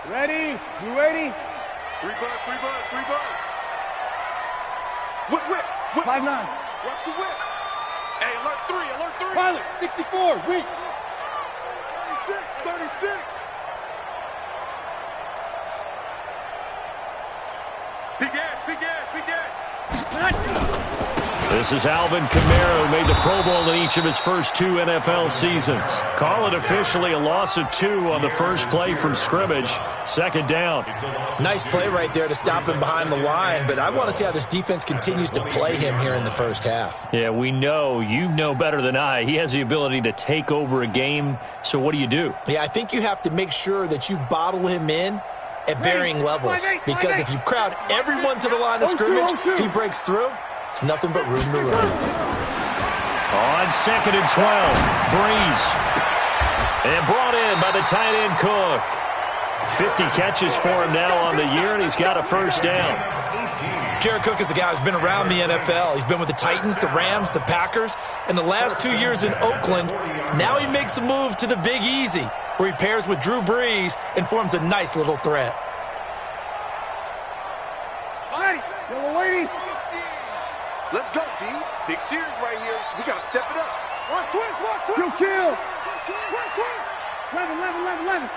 Ready? You ready? 3 bud, 3 bud, 3 bud. Whip, whip, whip. 5-9. Watch the whip. Hey, alert 3, alert 3. Pilot, 64, weak. 36, 36. Big Ed, big Ed, big Ed. This is Alvin Kamara, who made the Pro Bowl in each of his first 2 NFL seasons. Call it officially a loss of 2 on the first play from scrimmage. 2nd down. Nice play right there to stop him behind the line, but I want to see how this defense continues to play him here in the first half. Yeah, we know. You know better than I. He has the ability to take over a game, so what do you do? Yeah, I think you have to make sure that you bottle him in at varying levels, because if you crowd everyone to the line of scrimmage, if he breaks through, it's nothing but room to run. On 2nd and 12, Breeze. And brought in by the tight end Cook. 50 catches for him now on the year, and he's got a first down. Jared Cook is a guy who's been around the NFL. He's been with the Titans, the Rams, the Packers, and the last 2 years in Oakland. Now he makes a move to the Big Easy, where he pairs with Drew Brees and forms a nice little threat. Hey, yellow lady. Let's go, D. Big series right here. So we got to step it up. Watch twist, watch twist. You kill. Twist, twist. 11, 11, 11, 11.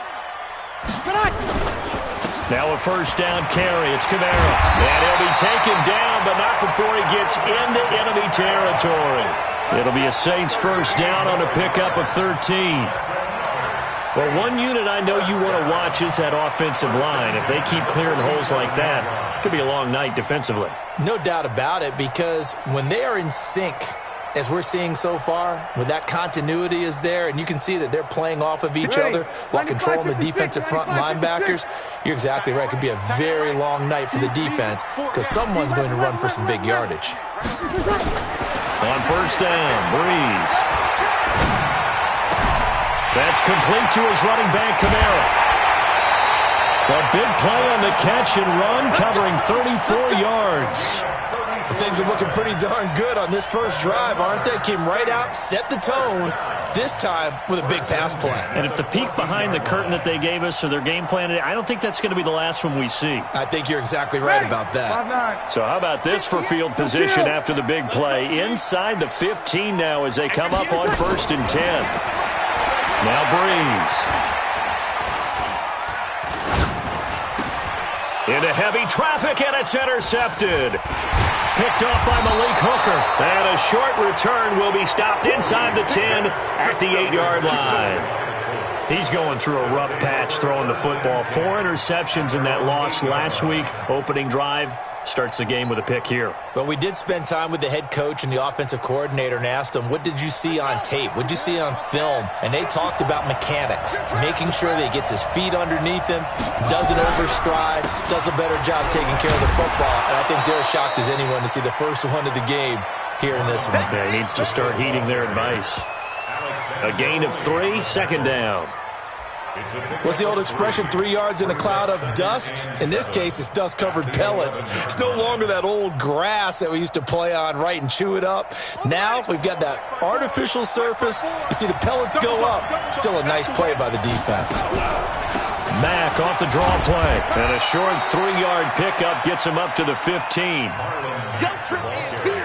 Now a first down carry. It's Kamara. And he'll be taken down, but not before he gets into enemy territory. It'll be a Saints first down on a pickup of 13. Well, one unit I know you want to watch is that offensive line. If they keep clearing holes like that, it could be a long night defensively. No doubt about it, because when they are in sync, as we're seeing so far, when that continuity is there, and you can see that they're playing off of each other while controlling the defensive front linebackers, you're exactly right. It could be a very long night for the defense, because someone's going to run for some big yardage. On first down, Breeze. That's complete to his running back, Kamara. A big play on the catch and run, covering 34 yards. Well, things are looking pretty darn good on this first drive, aren't they? Came right out, set the tone, this time with a big pass play. And if the peek behind the curtain that they gave us or their game plan, I don't think that's going to be the last one we see. I think you're exactly right about that. So how about this for field position after the big play? Inside the 15 now as they come up on 1st and 10. Now Breeze. Into heavy traffic, and it's intercepted. Picked off by Malik Hooker. And a short return will be stopped inside the 10 at the 8-yard line. He's going through a rough patch throwing the football. 4 interceptions in that loss last week. Opening drive starts the game with a pick here. But we did spend time with the head coach and the offensive coordinator and asked them, what did you see on tape? What did you see on film? And they talked about mechanics, making sure that he gets his feet underneath him, doesn't overstride, does a better job taking care of the football. And I think they're as shocked as anyone to see the first one of the game here in this one. Yeah, he needs to start heeding their advice. A gain of 3, 2nd down. What's the old expression, 3 yards in a cloud of dust? In this case, it's dust-covered pellets. It's no longer that old grass that we used to play on, right, and chew it up. Now we've got that artificial surface. You see the pellets go up. Still a nice play by the defense. Mack off the draw play. And a short 3-yard pickup gets him up to the 15.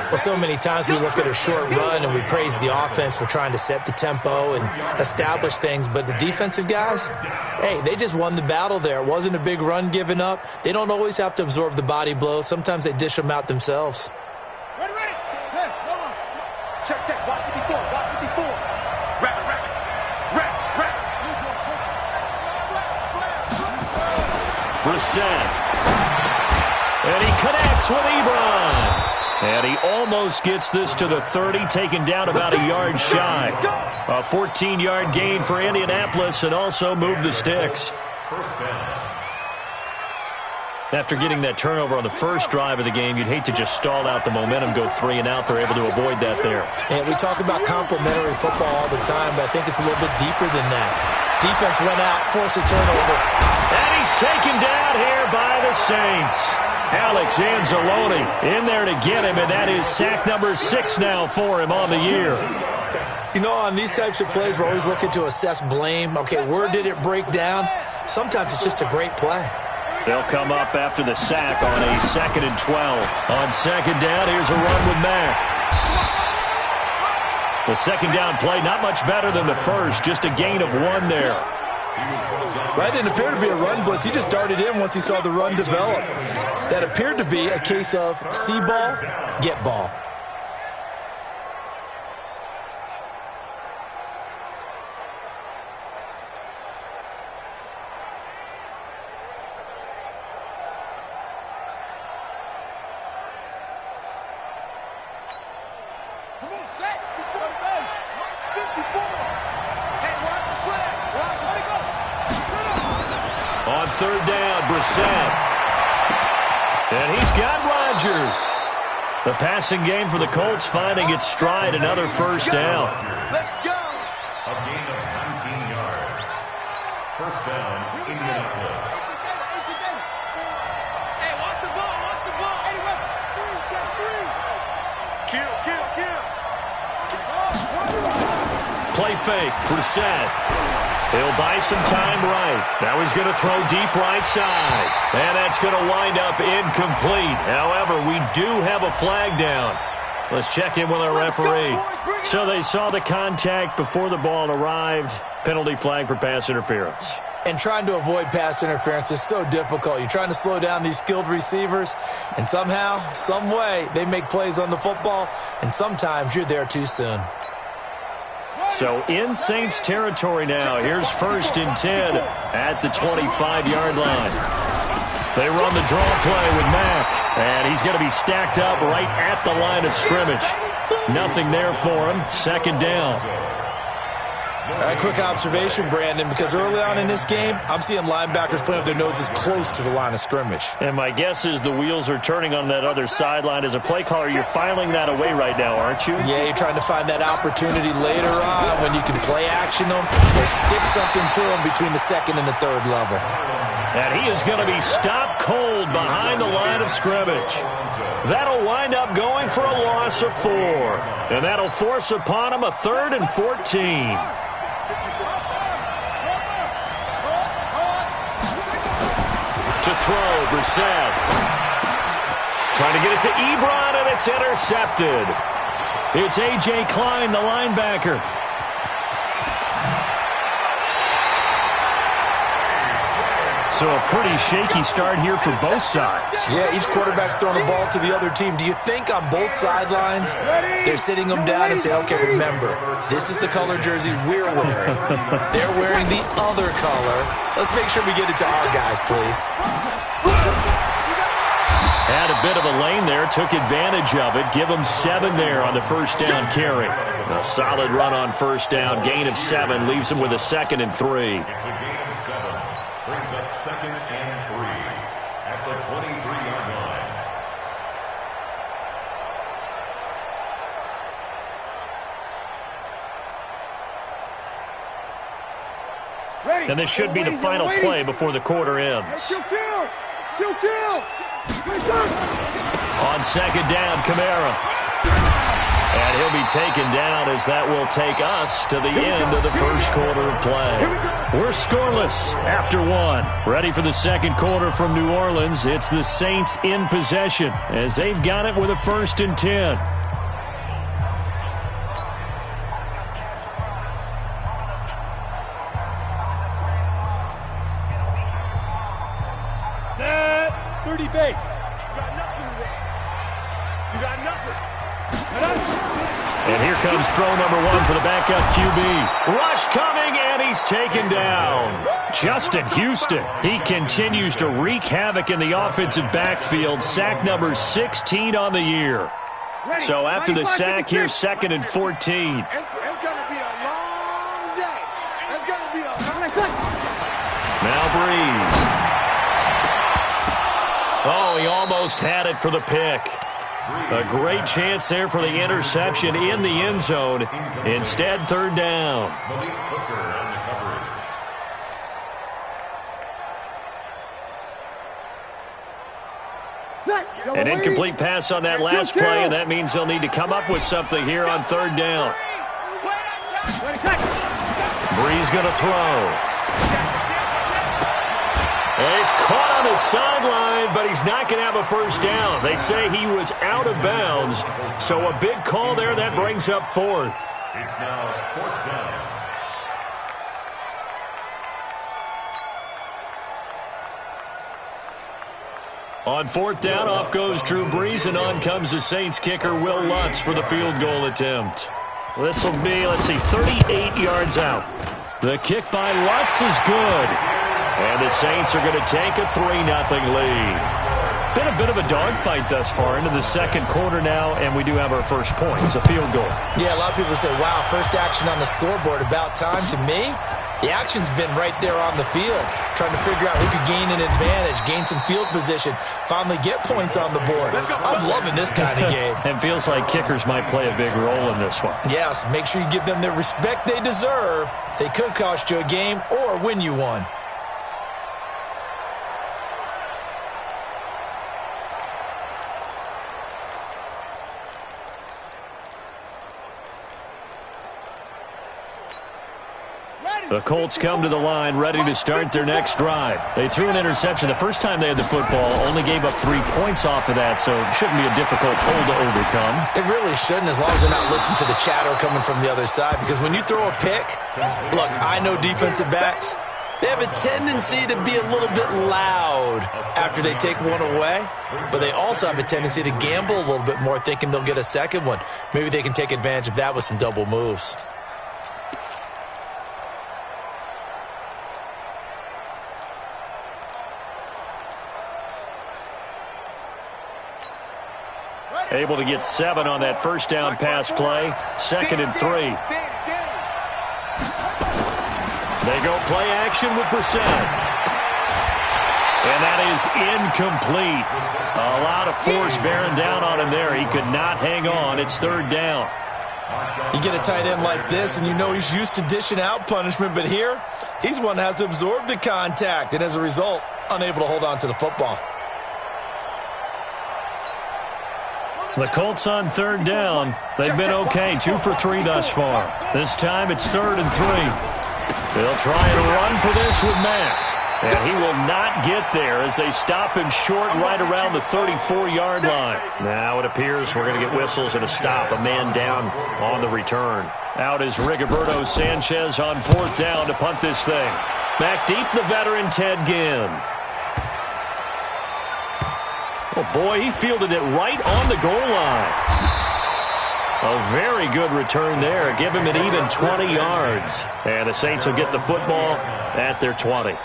Well, so many times we look at a short run and we praise the offense for trying to set the tempo and establish things, but the defensive guys, hey, they just won the battle there. It wasn't a big run given up. They don't always have to absorb the body blows. Sometimes they dish them out themselves. Ready, ready. Hey, hold on. Check, check. Block 54, block 54. Rabbit, rabbit. Rabbit, rabbit. Brissett. And he connects with Ebron. And he almost gets this to the 30, taken down about a yard shy. A 14-yard gain for Indianapolis and also move the sticks. After getting that turnover on the first drive of the game, you'd hate to just stall out the momentum, go 3 and out. They're able to avoid that there. And we talk about complementary football all the time, but I think it's a little bit deeper than that. Defense went out, forced a turnover. And he's taken down here by the Saints. Alex Anzalone in there to get him, and that is sack number 6 now for him on the year. You know, on these types of plays, we're always looking to assess blame. Okay, where did it break down? Sometimes it's just a great play. They'll come up after the sack on a 2nd and 12. On 2nd down, here's a run with Mack. The 2nd down play, not much better than the first, just a gain of 1 there. That didn't appear to be a run blitz. He just darted in once he saw the run develop. That appeared to be a case of see ball, get ball. On 3rd down, Brissett. And he's got Rodgers. The passing game for the Colts finding its stride, another 1st down. Let's go. A gain of 19 yards. 1st down, Indianapolis. Hey, watch the ball, watch the ball. Hey, check 3. Kill. Play fake, Brissett. He'll buy some time right. Now he's going to throw deep right side. And that's going to wind up incomplete. However, we do have a flag down. Let's check in with our referee. So they saw the contact before the ball arrived. Penalty flag for pass interference. And trying to avoid pass interference is so difficult. You're trying to slow down these skilled receivers, and somehow, some way, they make plays on the football, and sometimes you're there too soon. So in Saints territory now. Here's 1st and 10 at the 25-yard line. They run the draw play with Mack, and he's going to be stacked up right at the line of scrimmage. Nothing there for him. 2nd down. A quick observation, Brandon, because early on in this game, I'm seeing linebackers playing with their noses close to the line of scrimmage. And my guess is the wheels are turning on that other sideline. As a play caller, you're filing that away right now, aren't you? Yeah, you're trying to find that opportunity later on when you can play action them or stick something to them between the 2nd and the 3rd level. And he is going to be stopped cold behind the line of scrimmage. That'll wind up going for a loss of 4. And that'll force upon him a 3rd and 14. To throw, Brissett. Trying to get it to Ebron, and it's intercepted. It's A.J. Klein, the linebacker. So a pretty shaky start here for both sides. Yeah, each quarterback's throwing the ball to the other team. Do you think on both sidelines they're sitting them down and saying, okay, remember, this is the color jersey we're wearing. They're wearing the other color. Let's make sure we get it to our guys, please. Had a bit of a lane there, took advantage of it. Give them 7 there on the 1st down carry. A solid run on 1st down, gain of 7, leaves them with a 2nd and 3. It's a gain of 7. Brings up 2nd and 3 at the 23-yard line. Ready. And this should be the final play before the quarter ends. Kill. On 2nd down, Kamara. And he'll be taken down as that will take us to the end of the 1st quarter of play. We're scoreless after 1. Ready for the 2nd quarter from New Orleans. It's the Saints in possession as they've got it with a 1st and 10. Set. 30 base. You got nothing. And here comes throw number 1 for the backup QB. Rush coming, and he's taken down. Justin Houston. He continues to wreak havoc in the offensive backfield. Sack number 16 on the year. So after the sack, here's 2nd and 14. It's going to be a long day. It's going to be a Now Breeze. Oh, he almost had it for the pick. A great chance there for the interception in the end zone. Instead, 3rd down. An incomplete pass on that last play, and that means they'll need to come up with something here on 3rd down. Breeze going to throw. He's caught on the sideline, but he's not going to have a first down. They say he was out of bounds, so a big call there. That brings up fourth. It's now fourth down. On fourth down, off goes Drew Brees, and on comes the Saints kicker, Will Lutz, for the field goal attempt. This will be, 38 yards out. The kick by Lutz is good. And the Saints are going to take a 3-0 lead. Been a bit of a dogfight thus far into the second quarter now, and we do have our first points, a field goal. Yeah, a lot of people say, wow, first action on the scoreboard, about time. To me, the action's been right there on the field, trying to figure out who could gain an advantage, gain some field position, finally get points on the board. I'm loving this kind of game. It feels like kickers might play a big role in this one. Yes, make sure you give them the respect they deserve. They could cost you a game or win you one. The Colts come to the line ready to start their next drive. They threw an interception the first time they had the football, only gave up 3 points off of that, so it shouldn't be a difficult hole to overcome. It really shouldn't, as long as they're not listening to the chatter coming from the other side, because when you throw a pick, look, I know defensive backs, they have a tendency to be a little bit loud after they take one away, but they also have a tendency to gamble a little bit more, thinking they'll get a second one. Maybe they can take advantage of that with some double moves. Able to get 7 on that first down pass play. 2nd and 3. They go play action with Brissett. And that is incomplete. A lot of force bearing down on him there. He could not hang on. It's 3rd down. You get a tight end like this, and you know he's used to dishing out punishment, but here, he's one that has to absorb the contact, and as a result, unable to hold on to the football. The Colts on 3rd down. They've been okay, 2 for 3 thus far. This time it's 3rd and 3. They'll try and run for this with Mack. And he will not get there as they stop him short right around the 34-yard line. Now it appears we're going to get whistles and a stop. A man down on the return. Out is Rigoberto Sanchez on 4th down to punt this thing. Back deep, the veteran Ted Ginn. Oh, boy, he fielded it right on the goal line. A very good return there. Give him an even 20 yards. And the Saints will get the football at their 20.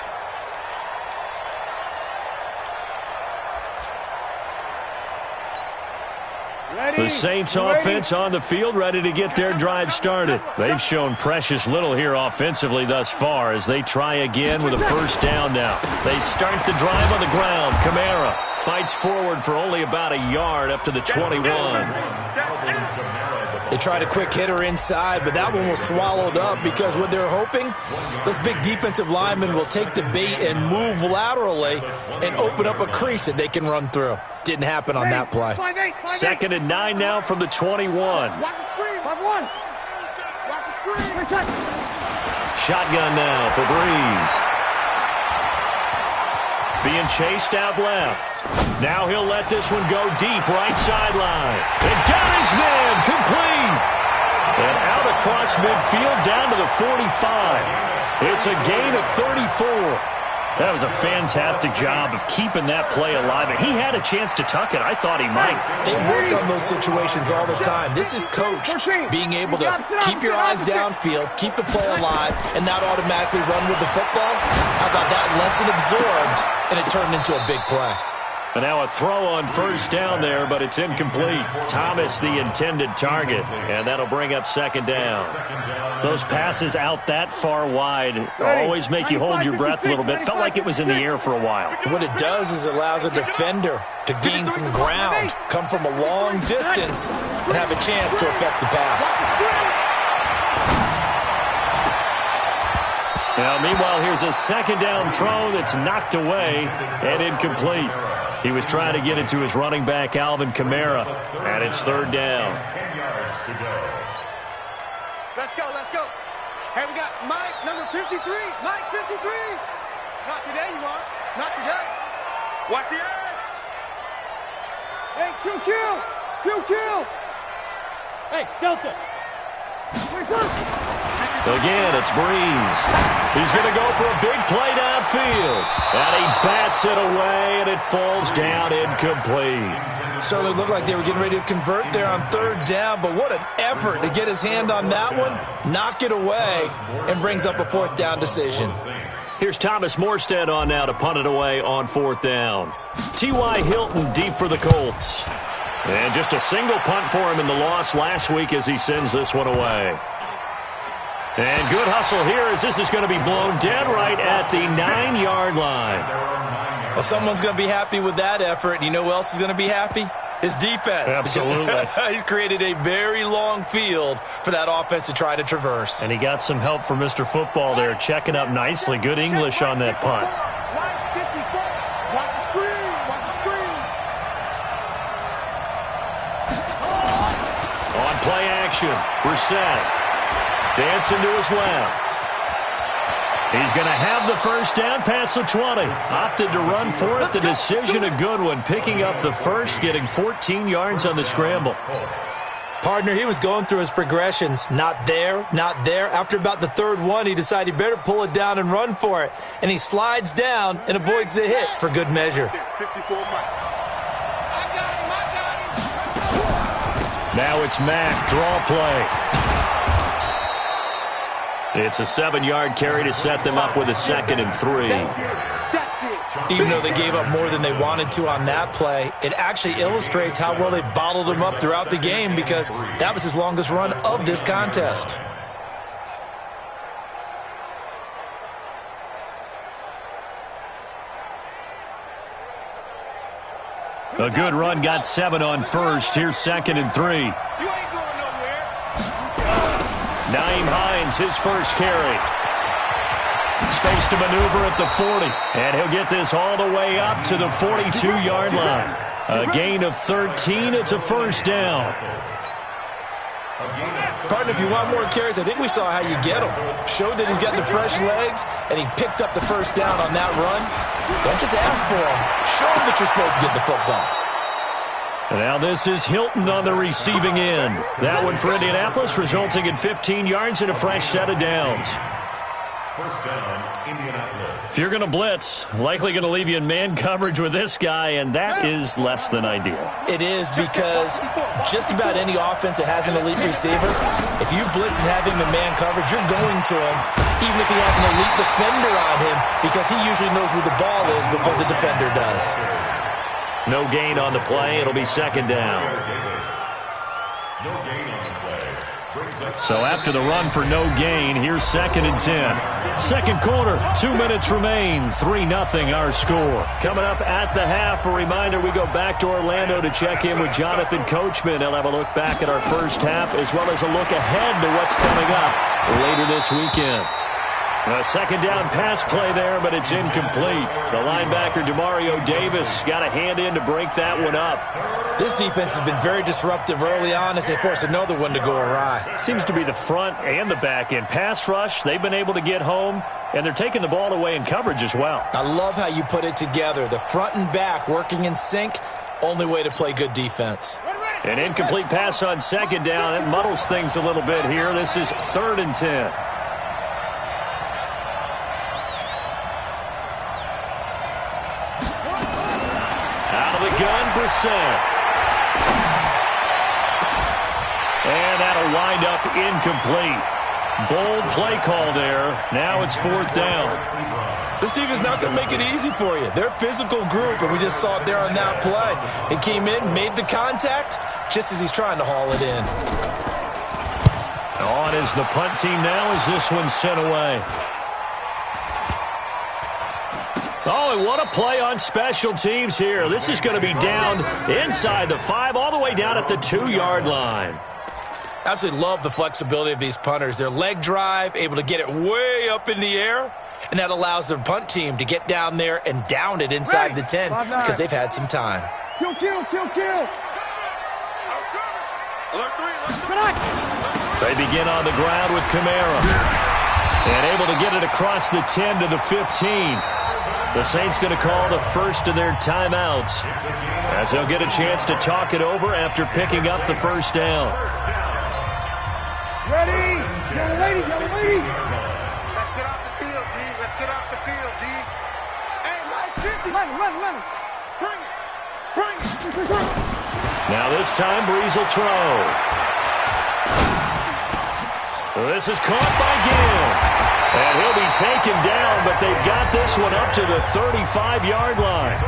The Saints offense on the field, ready to get their drive started. They've shown precious little here offensively thus far as they try again with a first down now. They start the drive on the ground. Kamara fights forward for only about a yard up to the 21. They tried a quick hitter inside, but that one was swallowed up because what they're hoping, those big defensive linemen will take the bait and move laterally and open up a crease that they can run through. Didn't happen on that play. 2nd and 9 now from the 21. Shotgun now for Brees. Being chased out left. Now he'll let this one go deep right sideline. And got his man complete. And out across midfield down to the 45. It's a gain of 34. That was a fantastic job of keeping that play alive. And he had a chance to tuck it. I thought he might. They work on those situations all the time. This is coach being able to keep your eyes downfield, keep the play alive, and not automatically run with the football. How about that lesson absorbed, and it turned into a big play. And now a throw on first down there, but it's incomplete. Thomas the intended target, and that'll bring up 2nd down. Those passes out that far wide always make you hold your breath a little bit. Felt like it was in the air for a while. What it does is it allows a defender to gain some ground, come from a long distance, and have a chance to affect the pass. Now, meanwhile, here's a 2nd down throw that's knocked away and incomplete. He was trying to get it to his running back, Alvin Kamara, and it's 3rd down. 10 yards to go. Let's go, let's go. Hey, we got Mike, number 53. Mike, 53. Not today, you are. Not today. Watch the edge. Hey, kill. Hey, Delta. Again, it's Breeze. He's going to go for a big play downfield. And he bats it away, and it falls down incomplete. Certainly looked like they were getting ready to convert there on third down, but what an effort to get his hand on that one, knock it away, and brings up a fourth down decision. Here's Thomas Morstead on now to punt it away on fourth down. T.Y. Hilton deep for the Colts. And just a single punt for him in the loss last week as he sends this one away. And good hustle here as this is going to be blown dead right at the 9-yard line. Well, someone's going to be happy with that effort. And you know who else is going to be happy? His defense. Absolutely. He's created a very long field for that offense to try to traverse. And he got some help from Mr. Football there, checking up nicely. Good English on that punt. Watch the screen. On play action, Brissett dancing to his left. He's going to have the first down past the 20. Opted to run for it. The decision a good one. Picking up the first, getting 14 yards on the scramble. Partner, he was going through his progressions. Not there. After about the third one, he decided he better pull it down and run for it. And he slides down and avoids the hit for good measure. 54 miles. Now it's Mack, draw play. It's a 7-yard carry to set them up with a 2nd and 3. Even though they gave up more than they wanted to on that play, it actually illustrates how well they bottled him up throughout the game because that was his longest run of this contest. A good run got 7 on first. Here's 2nd and 3. Naeem Hines, his first carry. Space to maneuver at the 40. And he'll get this all the way up to the 42-yard line. A gain of 13. It's a first down. Partner, if you want more carries, I think we saw how you get them. Showed that he's got the fresh legs, and he picked up the first down on that run. Don't just ask for him. Show him that you're supposed to get the football. And now this is Hilton on the receiving end. That one for Indianapolis, resulting in 15 yards and a fresh set of downs. First down, Indianapolis. If you're going to blitz, likely going to leave you in man coverage with this guy, and that is less than ideal. It is because just about any offense that has an elite receiver, if you blitz and have him in man coverage, you're going to him, even if he has an elite defender on him, because he usually knows where the ball is before the defender does. No gain on the play. It'll be 2nd down. No gain on the play. Brings up So after the run for no gain, here's 2nd and 10. Second quarter, 2 minutes remain. 3-0 our score. Coming up at the half, a reminder we go back to Orlando to check in with Jonathan Coachman. He'll have a look back at our first half as well as a look ahead to what's coming up later this weekend. A 2nd down pass play there, but it's incomplete. The linebacker, Demario Davis, got a hand in to break that one up. This defense has been very disruptive early on as they force another one to go awry. Seems to be the front and the back end. Pass rush, they've been able to get home, and they're taking the ball away in coverage as well. I love how you put it together. The front and back working in sync, only way to play good defense. An incomplete pass on 2nd down. That muddles things a little bit here. This is 3rd and 10. Gun, Brissett. And that'll wind up incomplete. Bold play call there. Now it's 4th down. This team is not going to make it easy for you. They're a physical group, and we just saw it there on that play. He came in, made the contact, just as he's trying to haul it in. On is the punt team now as this one's sent away. Oh, and what a play on special teams here. This is going to be down inside the 5, all the way down at the 2-yard line. Absolutely love the flexibility of these punters. Their leg drive, able to get it way up in the air, and that allows their punt team to get down there and down it inside the 10 because they've had some time. Kill. Alert 3. They begin on the ground with Kamara. And able to get it across the 10 to the 15. The Saints going to call the first of their timeouts as they'll get a chance to talk it over after picking up the first down. Ready? Yellow lady, yellow lady. Let's get off the field, D. Let's get off the field, D. Hey, Mike, 50. 11. Bring it. Bring it. Now this time, Breeze will throw. This is caught by Gill. And he'll be taken down, but they've got this one up to the 35-yard line.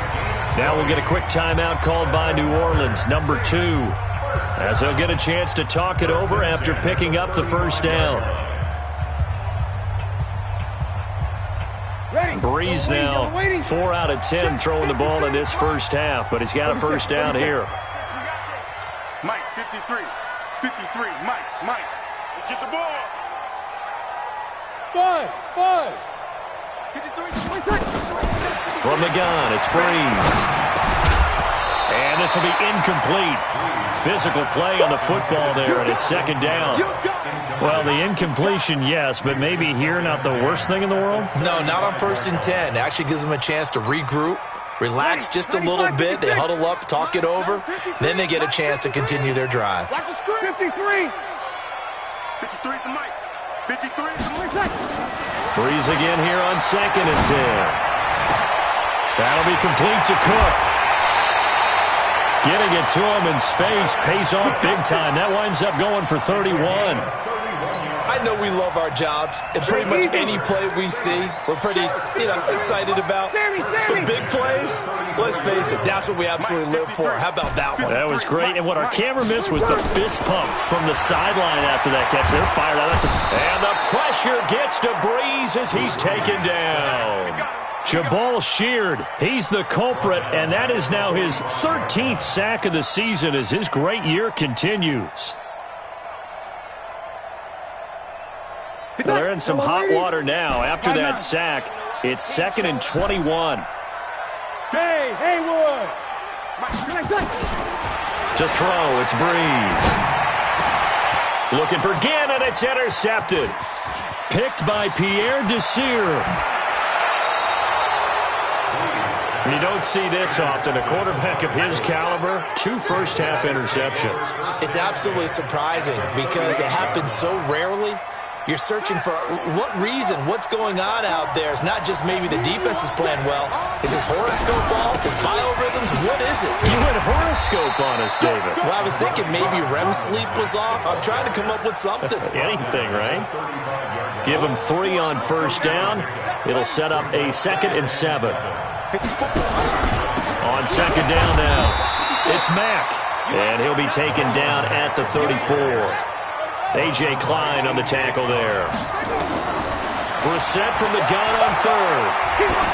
Now we'll get a quick timeout called by New Orleans, number 2, as they'll get a chance to talk it over after picking up the first down. Breeze now 4 out of 10 throwing the ball in this first half, but he's got a first down here. Mike, 53. 53. Mike. Let's get the ball. Spud. 53. From the gun, it's Breeze. And this will be incomplete. Physical play on the football there, and it's second down. Well, the incompletion, yes, but maybe here not the worst thing in the world? No, not on 1st and 10. It actually gives them a chance to regroup, relax just a little bit. They huddle up, talk it over. Then they get a chance to continue their drive. Watch the screen. 53. 53 to Mike. 53 to Mike. Breeze again here on 2nd and 10. That'll be complete to Cook. Getting it to him in space pays off big time. That winds up going for 31. I know we love our jobs, and pretty much any play we see, we're pretty, excited about. The big plays, let's face it, that's what we absolutely live for. How about that one? That was great, and what our camera missed was the fist pump from the sideline after that catch. They're fired out. And the pressure gets to Breeze as he's taken down. Jabal Sheard, he's the culprit, and that is now his 13th sack of the season as his great year continues. Well, they're in some hot water now. After that sack, it's 2nd and 21. Hey, Haywood. To throw, it's Breeze. Looking for Ginn, and it's intercepted. Picked by Pierre Desir. You don't see this often. A quarterback of his caliber, 2 first-half interceptions. It's absolutely surprising because it happens so rarely. You're searching for what reason, what's going on out there. It's not just maybe the defense is playing well. Is his horoscope off? His biorhythms? What is it? You went horoscope on us, David. Well, I was thinking maybe REM sleep was off. I'm trying to come up with something. Anything, right? Give him 3 on first down. It'll set up a 2nd and 7. On second down now, it's Mack. And he'll be taken down at the 34. A.J. Klein on the tackle there. Brissett from the gun on 3rd.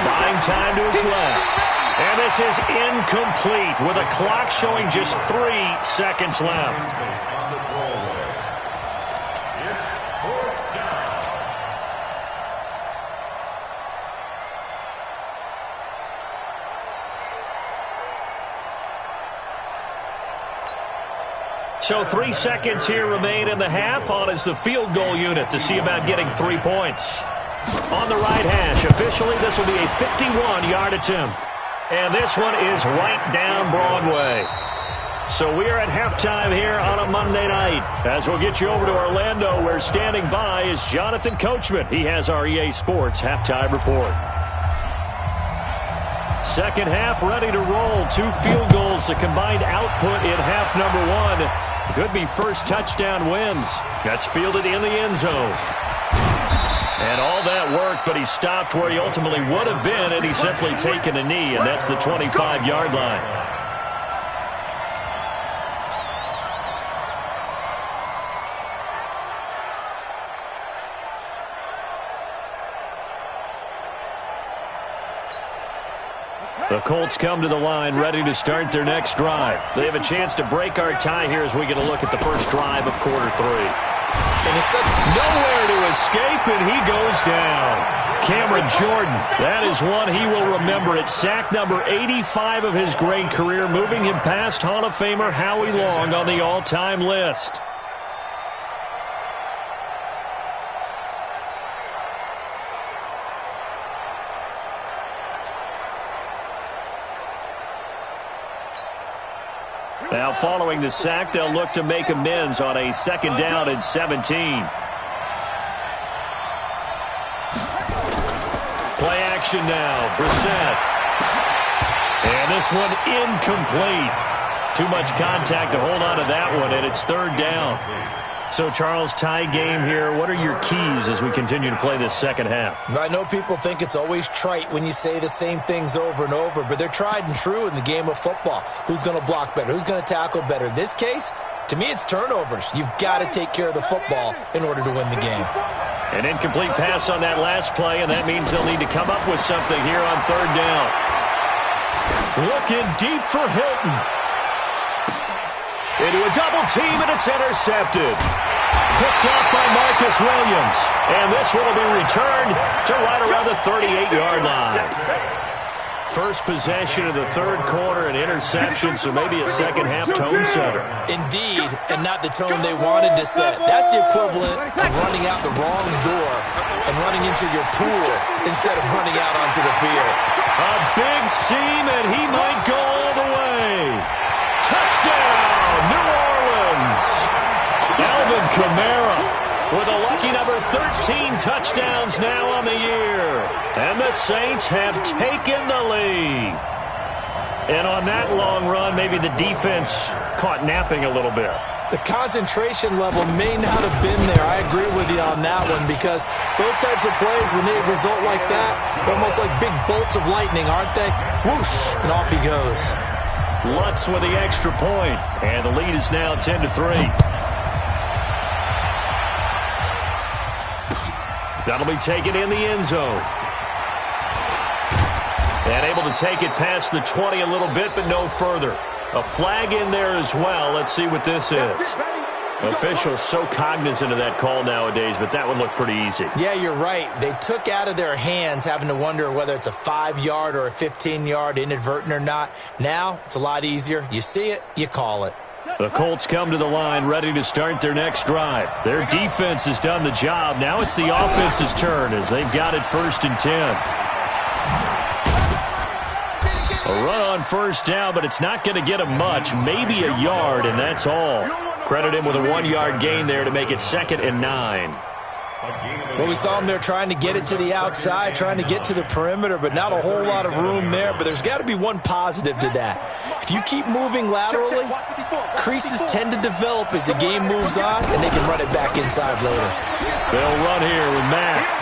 Buying time to his left. And this is incomplete with a clock showing just 3 seconds left. So 3 seconds here remain in the half. On is the field goal unit to see about getting 3 points. On the right hash, officially this will be a 51-yard attempt. And this one is right down Broadway. So we are at halftime here on a Monday night. As we'll get you over to Orlando, where standing by is Jonathan Coachman. He has our EA Sports halftime report. Second half ready to roll. 2 field goals, the combined output in half number 1. Could be first touchdown wins. That's fielded in the end zone. And all that work, but he stopped where he ultimately would have been, and he's simply taken a knee, and that's the 25-yard line. The Colts come to the line ready to start their next drive. They have a chance to break our tie here as we get a look at the first drive of quarter 3. And it's nowhere to escape, and he goes down. Cameron Jordan, that is one he will remember. It's sack number 85 of his great career, moving him past Hall of Famer Howie Long on the all-time list. Now, following the sack, they'll look to make amends on a 2nd down and 17. Play action now. Brissett. And this one incomplete. Too much contact to hold on to that one, and it's 3rd down. So, Charles, tie game here. What are your keys as we continue to play this second half? I know people think it's always trite when you say the same things over and over, but they're tried and true in the game of football. Who's going to block better? Who's going to tackle better? In this case, to me, it's turnovers. You've got to take care of the football in order to win the game. An incomplete pass on that last play, and that means they'll need to come up with something here on 3rd down. Looking deep for Hilton. Into a double team, and it's intercepted. Picked off by Marcus Williams. And this one will be returned to right around the 38-yard line. First possession of the 3rd quarter, an interception, so maybe a second-half tone setter. Indeed, and not the tone they wanted to set. That's the equivalent of running out the wrong door and running into your pool instead of running out onto the field. A big seam, and he might go all the way. Touchdown, New Orleans. Alvin Kamara with a lucky number 13 touchdowns now on the year. And the Saints have taken the lead. And on that long run, maybe the defense caught napping a little bit. The concentration level may not have been there. I agree with you on that one, because those types of plays, when they result like that, they're almost like big bolts of lightning, aren't they? Whoosh, and off he goes. Lutz with the extra point, and the lead is now 10-3. That'll be taken in the end zone. And able to take it past the 20 a little bit, but no further. A flag in there as well. Let's see what this is. Officials so cognizant of that call nowadays, but that one looked pretty easy. Yeah, you're right. They took out of their hands having to wonder whether it's a 5-yard or a 15-yard inadvertent or not. Now, it's a lot easier. You see it, you call it. The Colts come to the line ready to start their next drive. Their defense has done the job. Now it's the offense's turn as they've got it 1st and 10. A run on 1st down, but it's not going to get him much. Maybe a yard, and that's all. Credit him with a 1-yard gain there to make it 2nd and 9. Well, we saw him there trying to get it to the outside, trying to get to the perimeter, but not a whole lot of room there. But there's got to be one positive to that. If you keep moving laterally, creases tend to develop as the game moves on, and they can run it back inside later. They'll run here with Mack.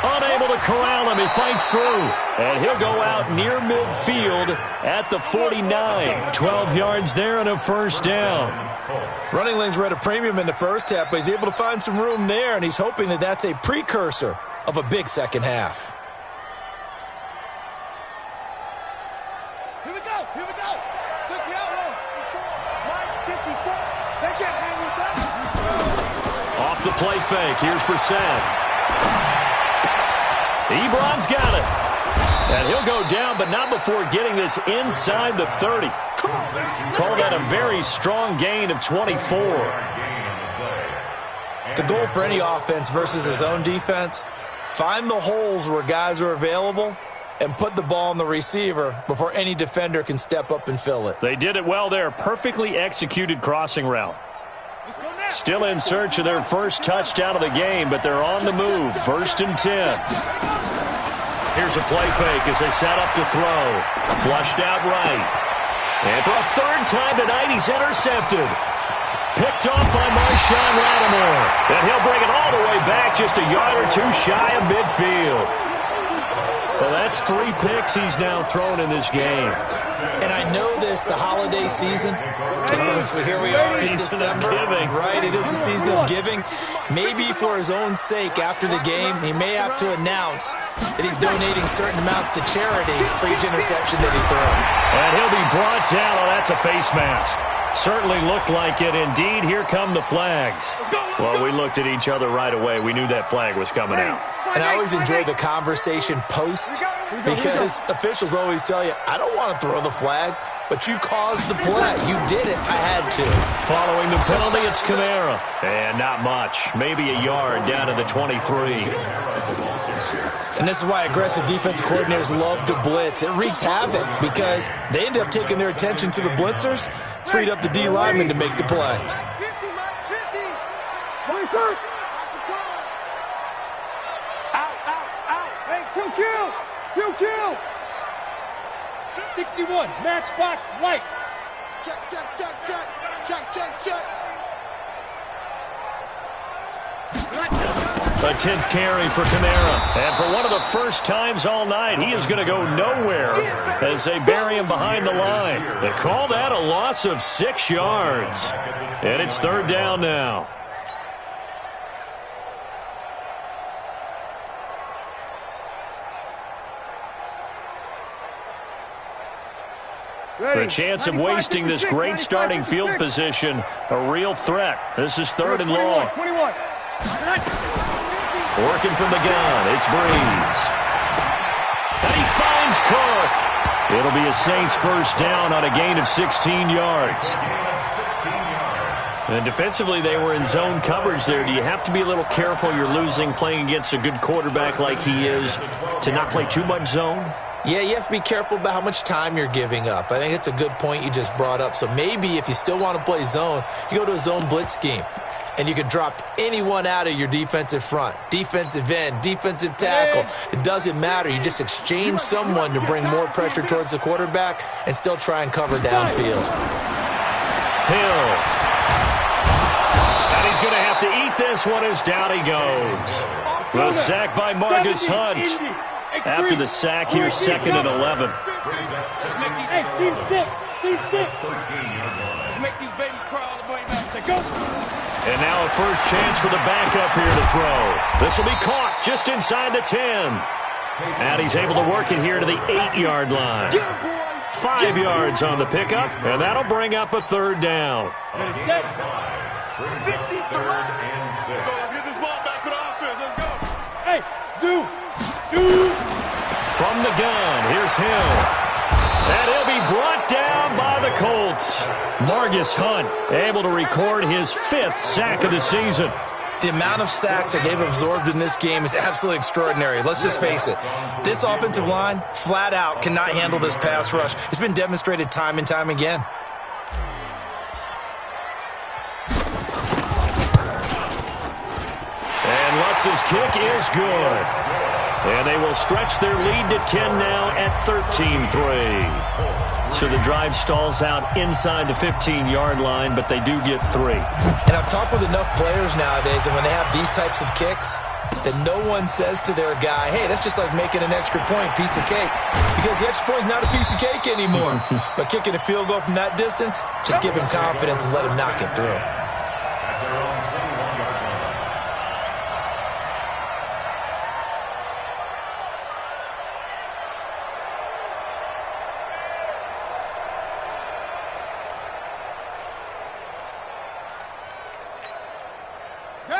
Unable to corral him, he fights through. And he'll go out near midfield at the 49. 12 yards there and a 1st down. Running lanes were at a premium in the first half, but he's able to find some room there, and he's hoping that that's a precursor of a big second half. Here we go. Here we go. 60 out roll. Mike 54. They can't hang with that. Off the play fake. Here's Brissett. Ebron's got it. And he'll go down, but not before getting this inside the 30. Call that a very strong gain of 24. The goal for any offense versus his own defense, find the holes where guys are available and put the ball on the receiver before any defender can step up and fill it. They did it well there. Perfectly executed crossing route. Still in search of their first touchdown of the game, but they're on the move. 1st and 10. Here's a play fake as they set up to throw. Flushed out right. And for a 3rd time tonight, he's intercepted. Picked off by Marshawn Lattimore. And he'll bring it all the way back just a yard or two shy of midfield. Well, that's 3 picks he's now thrown in this game. And I know this, the holiday season, because here we are in December, right? It is the season of giving. Maybe for his own sake, after the game, he may have to announce that he's donating certain amounts to charity for each interception that he throws. And he'll be brought down. Oh, that's a face mask. Certainly looked like it. Indeed, here come the flags. Well, we looked at each other right away. We knew that flag was coming out. And I always enjoy the conversation post, because officials always tell you, I don't want to throw the flag, but you caused the play. You did it. I had to. Following the penalty, it's Kamara. And not much. Maybe a yard down to the 23. And this is why aggressive defensive coordinators love to blitz. It wreaks havoc because they end up taking their attention to the blitzers, freed up the D lineman to make the play. Kill! 61, matchbox lights. Check. A 10th carry for Kamara. And for one of the first times all night, he is going to go nowhere as they bury him behind the line. They call that a loss of 6 yards. And it's 3rd down now. The chance of wasting this great starting field position, a real threat. This is 3rd and long. 21. Working from the gun, it's Breeze. And he finds Cook. It'll be a Saints first down on a gain of 16 yards. And defensively, they were in zone coverage there. Do you have to be a little careful you're losing playing against a good quarterback like he is to not play too much zone? Yeah, you have to be careful about how much time you're giving up. I think it's a good point you just brought up. So maybe if you still want to play zone, you go to a zone blitz scheme. And you can drop anyone out of your defensive front, defensive end, defensive tackle. It doesn't matter. You just exchange someone to bring more pressure towards the quarterback and still try and cover downfield. Hill. And he's going to have to eat this one as down he goes. The sack by Marcus Hunt. After the sack, here's 2nd and 11. Hey, team 6. Let's make these babies cry all the way back. Say, go. And now a first chance for the backup here to throw. This will be caught just inside the 10. And he's able to work it here to the 8-yard line. 5 yards on the pickup, and that'll bring up a 3rd down. 53rd and 6. Let's get this ball back for the offense. Let's go. Hey, Zoo. From the gun, here's Hill. And he'll be brought down by the Colts. Marcus Hunt able to record his 5th sack of the season. The amount of sacks that they've absorbed in this game is absolutely extraordinary. Let's just face it. This offensive line, flat out, cannot handle this pass rush. It's been demonstrated time and time again. And Lutz's kick is good. And they will stretch their lead to 10 now at 13-3. So the drive stalls out inside the 15-yard line, but they do get 3. And I've talked with enough players nowadays, and when they have these types of kicks, that no one says to their guy, hey, that's just like making an extra point, piece of cake. Because the extra point is not a piece of cake anymore. But kicking a field goal from that distance, just give him confidence and let him knock it through.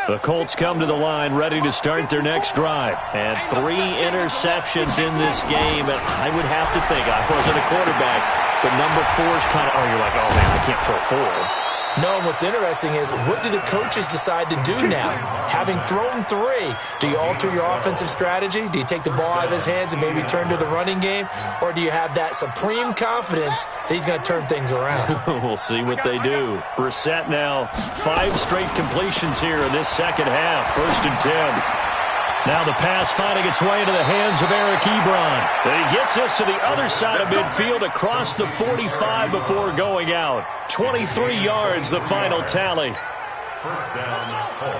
The Colts come to the line ready to start their next drive. And 3 interceptions in this game. And I would have to think, I wasn't a quarterback, but number 4 is kind of, you're like, oh, man, I can't throw 4. No, and what's interesting is, what do the coaches decide to do now? Having thrown 3, do you alter your offensive strategy? Do you take the ball out of his hands and maybe turn to the running game? Or do you have that supreme confidence that he's going to turn things around? We'll see what they do. Brissett now, 5 straight completions here in this second half. 1st and 10. Now the pass finding its way into the hands of Eric Ebron. And he gets us to the other side of midfield across the 45 before going out. 23 yards, the final tally. First down, Colts.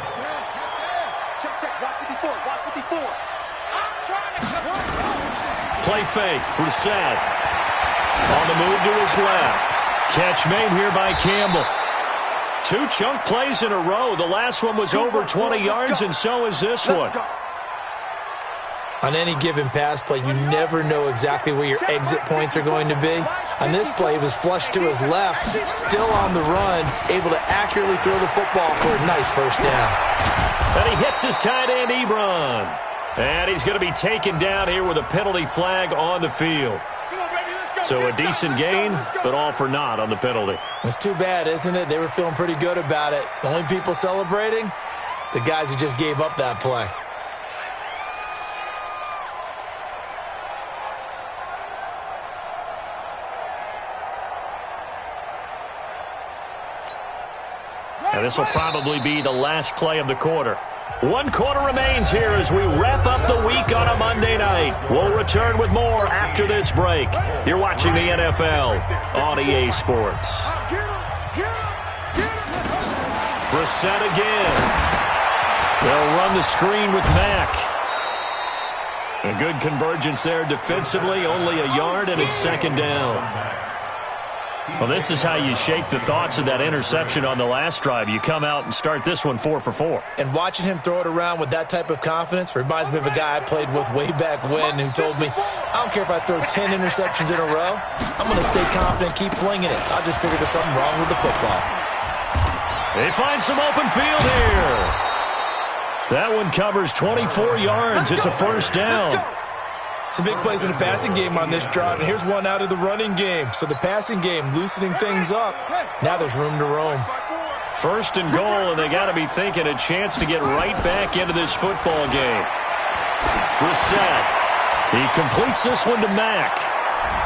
Check. Watch 54. Watch 54. I'm trying to... Play fake. Brissett on the move to his left. Catch made here by Campbell. 2 chunk plays in a row. The last one was over 20 yards, and so is this one. On any given pass play, you never know exactly where your exit points are going to be. On this play, it was flushed to his left, still on the run, able to accurately throw the football for a nice first down. And he hits his tight end, Ebron. And he's going to be taken down here with a penalty flag on the field. So a decent gain, but all for naught on the penalty. It's too bad, isn't it? They were feeling pretty good about it. The only people celebrating, the guys who just gave up that play. And this will probably be the last play of the quarter. 1 quarter remains here as we wrap up the week on a Monday night. We'll return with more after this break. You're watching the NFL on EA Sports. Brissett again. They'll run the screen with Mack. A good convergence there defensively, only a yard, and it's second down. Well, this is how you shake the thoughts of that interception on the last drive. You come out and start this one 4 for 4. And watching him throw it around with that type of confidence reminds me of a guy I played with way back when who told me, I don't care if I throw 10 interceptions in a row. I'm going to stay confident, keep flinging it. I'll just figure there's something wrong with the football. They find some open field here. That one covers 24 yards. It's a first down. Some big plays in the passing game on this drive, and here's one out of the running game. So the passing game loosening things up. Now there's room to roam. First and goal, and they got to be thinking a chance to get right back into this football game. Brissett. He completes this one to Mack.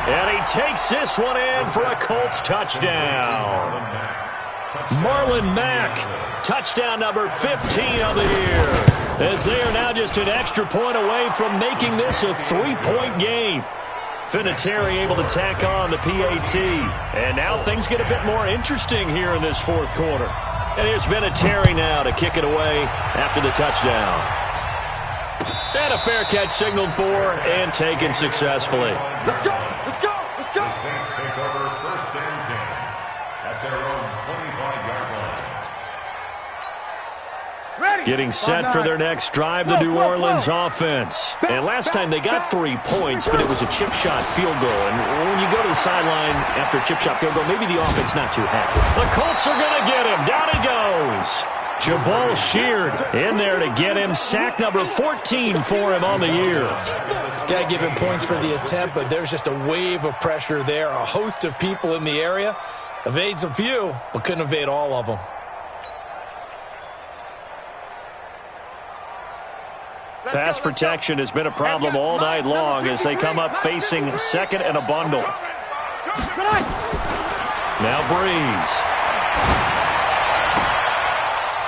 And he takes this one in for a Colts touchdown. Marlon Mack, touchdown number 15 of the year. As they are now just an extra point away from making this a 3-point game. Vinatieri able to tack on the PAT. And now things get a bit more interesting here in this fourth quarter. And here's Vinatieri now to kick it away after the touchdown. And a fair catch signaled for and taken successfully. Let's go! Let's go! Let's go! The Saints take over first and 10 at their own 25-yard line. Getting set for their next drive, the New Orleans offense. And last time they got 3 points, but it was a chip shot field goal. And when you go to the sideline after a chip shot field goal, maybe the offense not too happy. The Colts are going to get him. Down he goes. Jabal Sheard in there to get him. Sack number 14 for him on the year. Got to give him points for the attempt, but there's just a wave of pressure there. A host of people in the area. Evades a few, but couldn't evade all of them. Pass protection has been a problem all night long as they come up facing second and a bundle. Now Breeze.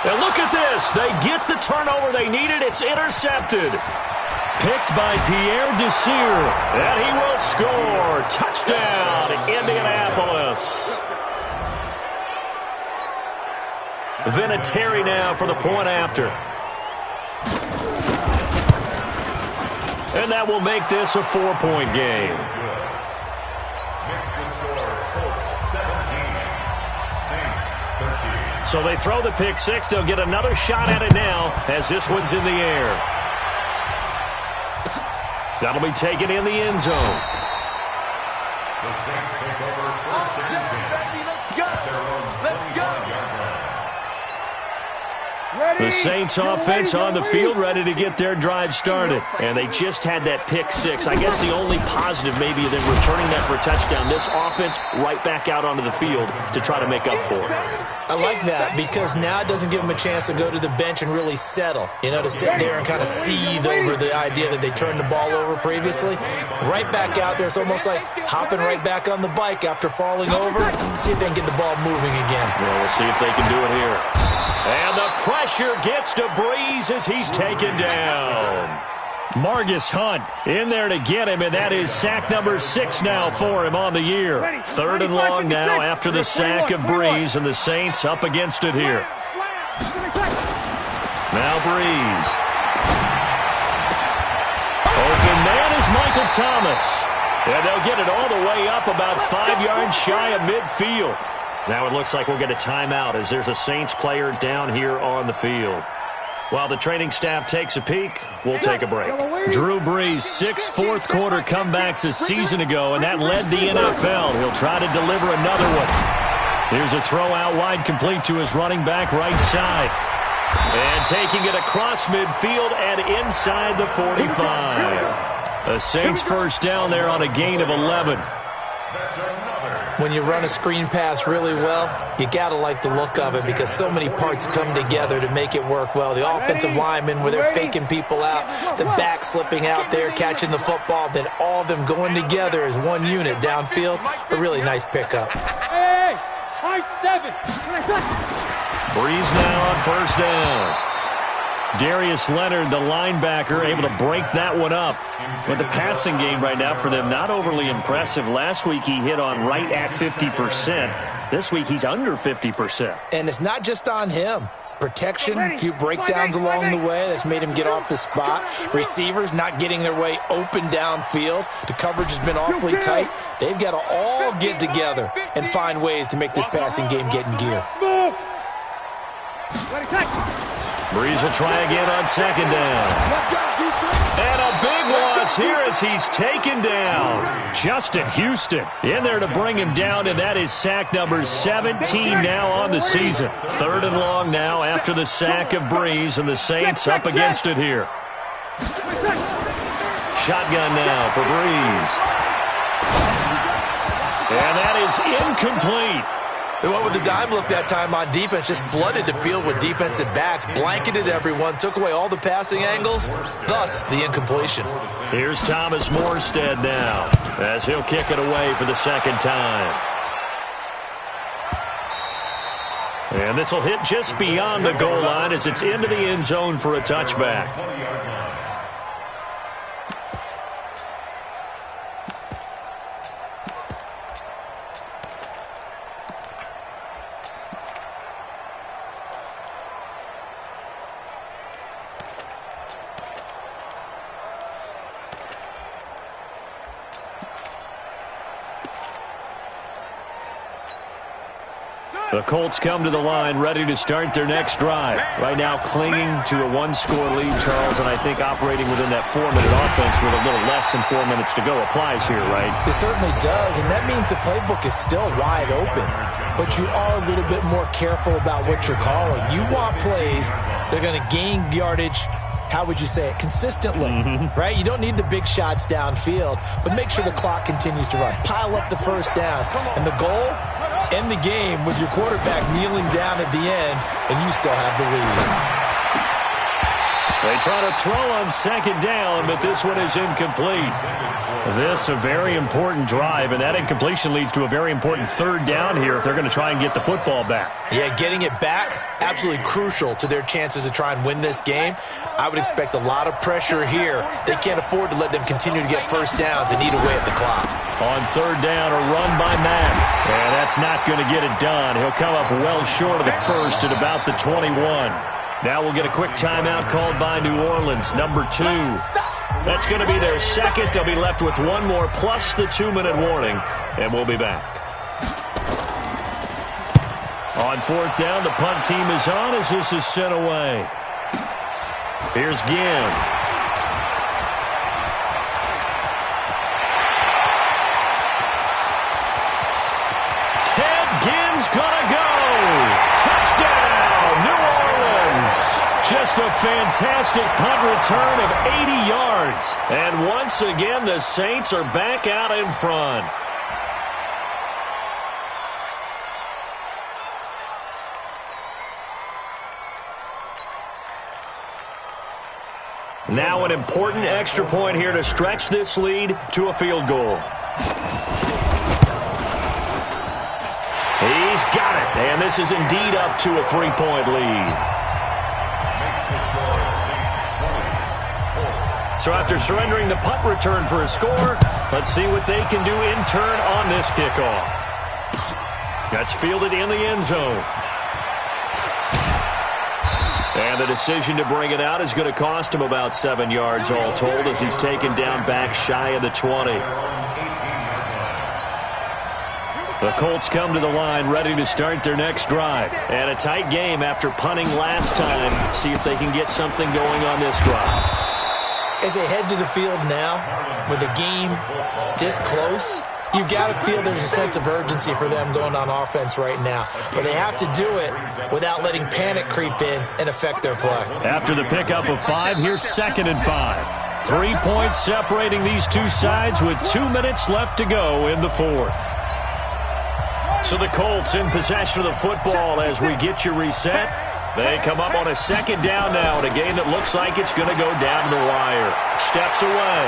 And look at this. They get the turnover they needed. It's intercepted. Picked by Pierre Desir. And he will score. Touchdown, Indianapolis. Vinatieri now for the point after. And that will make this a 4-point game. So they throw the pick six. They'll get another shot at it now as this one's in the air. That'll be taken in the end zone. The Saints take over first and 10 at their own 25-yard line. The Saints offense on the field, ready to get their drive started. And they just had that pick six. I guess the only positive maybe than returning that for a touchdown. This offense right back out onto the field to try to make up for it. I like that because now it doesn't give them a chance to go to the bench and really settle. You know, to sit there and kind of seethe over the idea that they turned the ball over previously. Right back out there. It's almost like hopping right back on the bike after falling over. See if they can get the ball moving again. Well, we'll see if they can do it here. And the pressure gets to Breeze as he's taken down. Margus Hunt in there to get him, and that is sack number 6 now for him on the year. Third and long now after the sack of Breeze, and the Saints up against it here. Now Breeze. Open man is Michael Thomas. And they'll get it all the way up about 5 yards shy of midfield. Now it looks like we'll get a timeout as there's a Saints player down here on the field. While the training staff takes a peek, we'll take a break. Drew Brees, 6 fourth-quarter comebacks a season ago, and that led the NFL. He'll try to deliver another one. Here's a throw out wide, complete to his running back right side. And taking it across midfield and inside the 45. A Saints first down there on a gain of 11. When you run a screen pass really well, you got to like the look of it because so many parts come together to make it work well. The offensive linemen, where they're faking people out, the back slipping out there, catching the football, then all of them going together as one unit downfield. A really nice pickup. Hey, high 7. Breeze now on first down. Darius Leonard, the linebacker, able to break that one up. But the passing game right now for them, not overly impressive. Last week he hit on right at 50%. This week he's under 50%. And it's not just on him. Protection, a few breakdowns along the way that's made him get off the spot. Receivers not getting their way open downfield. The coverage has been awfully tight. They've got to all get together and find ways to make this passing game get in gear. Breeze will try again on second down. And a big loss here as he's taken down. Justin Houston in there to bring him down, and that is sack number 17 now on the season. 3rd and long now after the sack of Breeze, and the Saints up against it here. Shotgun now for Breeze. And that is incomplete. They went with the dime look that time on defense, just flooded the field with defensive backs, blanketed everyone, took away all the passing angles, thus the incompletion. Here's Thomas Morstead now as he'll kick it away for the second time. And this will hit just beyond the goal line as it's into the end zone for a touchback. The Colts come to the line ready to start their next drive. Right now clinging to a 1-score lead, Charles, and I think operating within that 4-minute offense with a little less than 4 minutes to go applies here, right? It certainly does, and that means the playbook is still wide open. But you are a little bit more careful about what you're calling. You want plays that are going to gain yardage, how would you say it, consistently, right? You don't need the big shots downfield, but make sure the clock continues to run. Pile up the first downs. And the goal, end the game with your quarterback kneeling down at the end, and you still have the lead. They try to throw on second down, but this one is incomplete. This a very important drive, and that incompletion leads to a very important 3rd down here if they're going to try and get the football back. Yeah, getting it back, absolutely crucial to their chances to try and win this game. I would expect a lot of pressure here. They can't afford to let them continue to get first downs and eat away at the clock. On 3rd down, a run by Mack. And that's not going to get it done. He'll come up well short of the first at about the 21. Now we'll get a quick timeout called by New Orleans, number 2. That's going to be their second. They'll be left with one more plus the 2-minute warning, and we'll be back. On 4th down, the punt team is on as this is sent away. Here's Ginn. Ted Ginn's gonna go. Touchdown, New Orleans. Just a fantastic punt return of 80 yards. And once again, the Saints are back out in front. Now an important extra point here to stretch this lead to a field goal. He's got it, and this is indeed up to a 3-point lead. So after surrendering the punt return for a score, let's see what they can do in turn on this kickoff. That's fielded in the end zone. And the decision to bring it out is going to cost him about 7 yards all told as he's taken down back shy of the 20. The Colts come to the line ready to start their next drive. And a tight game after punting last time. See if they can get something going on this drive. As they head to the field now, with the game this close, you've got to feel there's a sense of urgency for them going on offense right now. But they have to do it without letting panic creep in and affect their play. After the pickup of 5, here's 2nd and 5. 3 points separating these two sides with 2 minutes left to go in the 4th. So the Colts in possession of the football as we get you reset. They come up on a 2nd down now in a game that looks like it's going to go down to the wire. Steps away.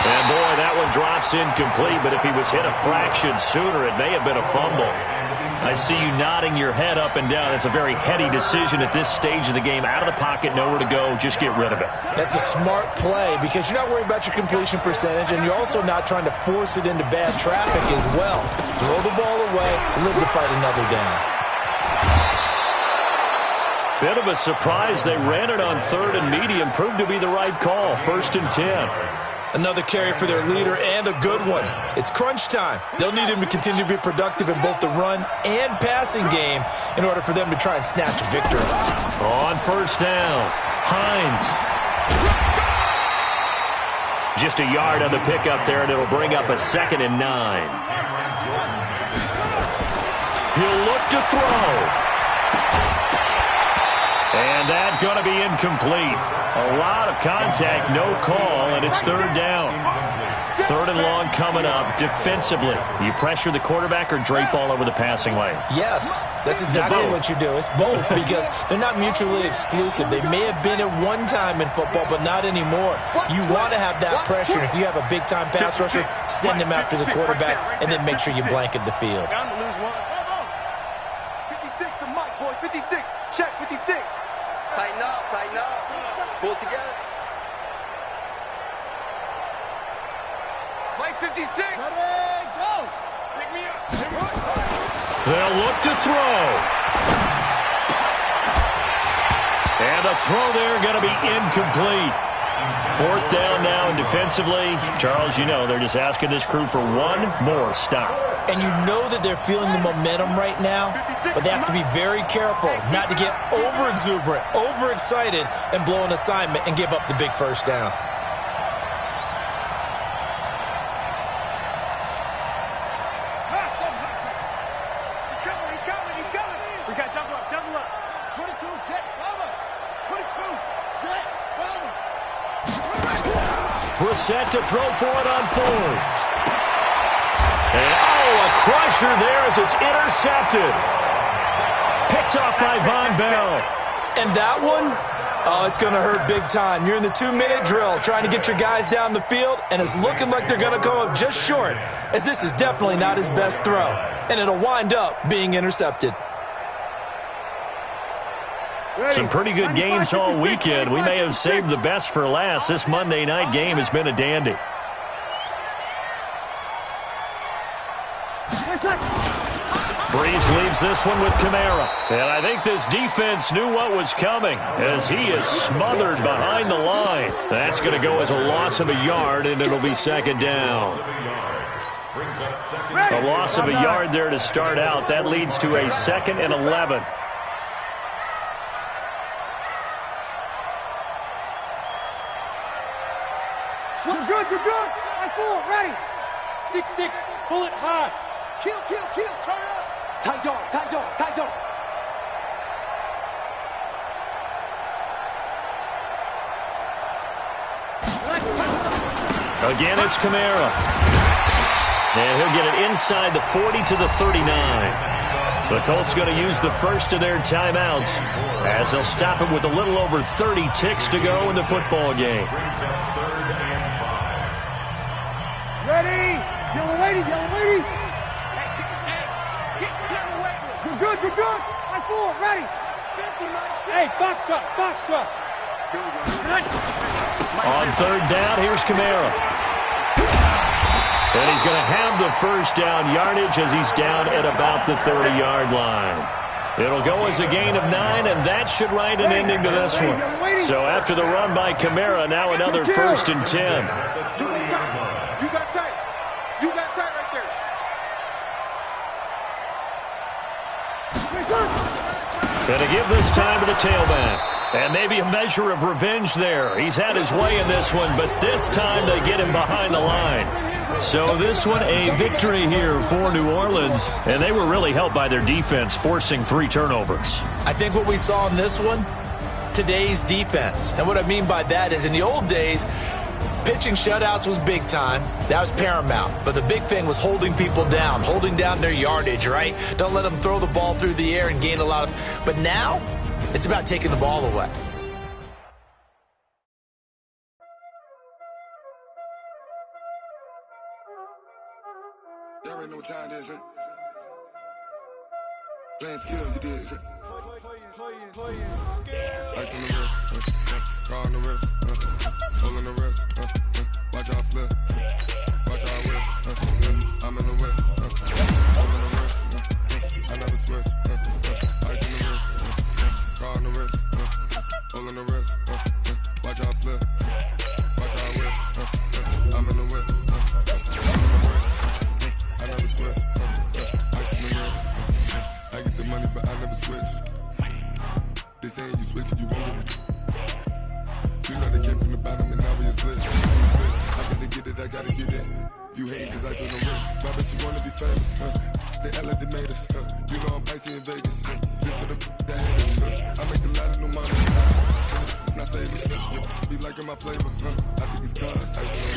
And, boy, that one drops incomplete, but if he was hit a fraction sooner, it may have been a fumble. I see you nodding your head up and down. It's a very heady decision at this stage of the game. Out of the pocket, nowhere to go. Just get rid of it. That's a smart play because you're not worried about your completion percentage, and you're also not trying to force it into bad traffic as well. Throw the ball away, live to fight another down. Bit of a surprise. They ran it on 3rd and medium. Proved to be the right call. 1st and 10. Another carry for their leader and a good one. It's crunch time. They'll need him to continue to be productive in both the run and passing game in order for them to try and snatch a victory. On 1st down, Hines. Just a yard on the pickup there, and it'll bring up a 2nd and 9. He'll look to throw. And that's going to be incomplete. A lot of contact, no call, and it's 3rd down. 3rd and long coming up. Defensively, you pressure the quarterback or drape all over the passing lane? Yes, that's exactly what you do. It's both because they're not mutually exclusive. They may have been at one time in football, but not anymore. You want to have that pressure. If you have a big-time pass rusher, send him after the quarterback, and then make sure you blanket the field. Down to lose one. 56 to Mike, boys. 56. Check 56. Tighten up, tighten up. Pull it together. Mike 56. Ready, go. Pick me up. They'll look to throw. And the throw there going to be incomplete. 4th down now, and defensively, Charles, you know, they're just asking this crew for one more stop. And you know that they're feeling the momentum right now, but they have to be very careful not to get over-exuberant, over-excited, and blow an assignment and give up the big 1st down. He's coming. We got double up. 22, jet, bomber. 22, jet, bomber. Brissett to throw for it on 4th. And, a crusher there as it's intercepted. Picked off by Von Bell. And that one, it's going to hurt big time. You're in the 2-minute drill trying to get your guys down the field, and it's looking like they're going to come up just short, as this is definitely not his best throw. And it'll wind up being intercepted. Some pretty good games all weekend. We may have saved the best for last. This Monday night game has been a dandy. Breeze leaves this one with Kamara. And I think this defense knew what was coming as he is smothered behind the line. That's going to go as a loss of a yard, and it'll be 2nd down. A loss of a yard there to start out. That leads to a 2nd and 11. You're good. I full, ready. 6-6, pull it hard. Kill, turn up. Tight dog. Again, it's Kamara. And he'll get it inside the 40 to the 39. The Colts going to use the first of their timeouts as they'll stop it with a little over 30 ticks to go in the football game. Ready. Yellow lady. You're good. I full, ready. Hey, box drop. On 3rd down, here's Kamara. And he's going to have the 1st down yardage as he's down at about the 30-yard line. It'll go as a gain of 9, and that should write an ending to this one. So after the run by Kamara, now another 1st and 10. You got tight right there. And to give this time to the tailback. And maybe a measure of revenge there. He's had his way in this one, but this time they get him behind the line. So this one, a victory here for New Orleans. And they were really helped by their defense, forcing 3 turnovers. I think what we saw in this one, today's defense. And what I mean by that is in the old days, pitching shutouts was big time. That was paramount. But the big thing was holding people down, holding down their yardage, right? Don't let them throw the ball through the air and gain a lot of... But now, it's about taking the ball away. There ain't no time, is it? Playing skills, you did. Ice on the wrist, car on the wrist, hole on the wrist, watch out flip, watch out whip, I'm in the whip, hole on the wrist, I never switch, ice on the wrist, car on the wrist, hole on the wrist, watch out flip, watch out whip, I'm in the whip, hole on the wrist, I never switch, ice on the wrist, I get the money but I never switch. They saying you switch and you won't get it. You know they came from the bottom and now we is lit. I gotta get it, I gotta get it. You hate cause I said the wrist. Why bet you wanna be famous, They act like they made us, You know I'm icy in Vegas, This for the that haters, I make a lot of new money, It's not saving, Be liking my flavor, I think it's cause ice on the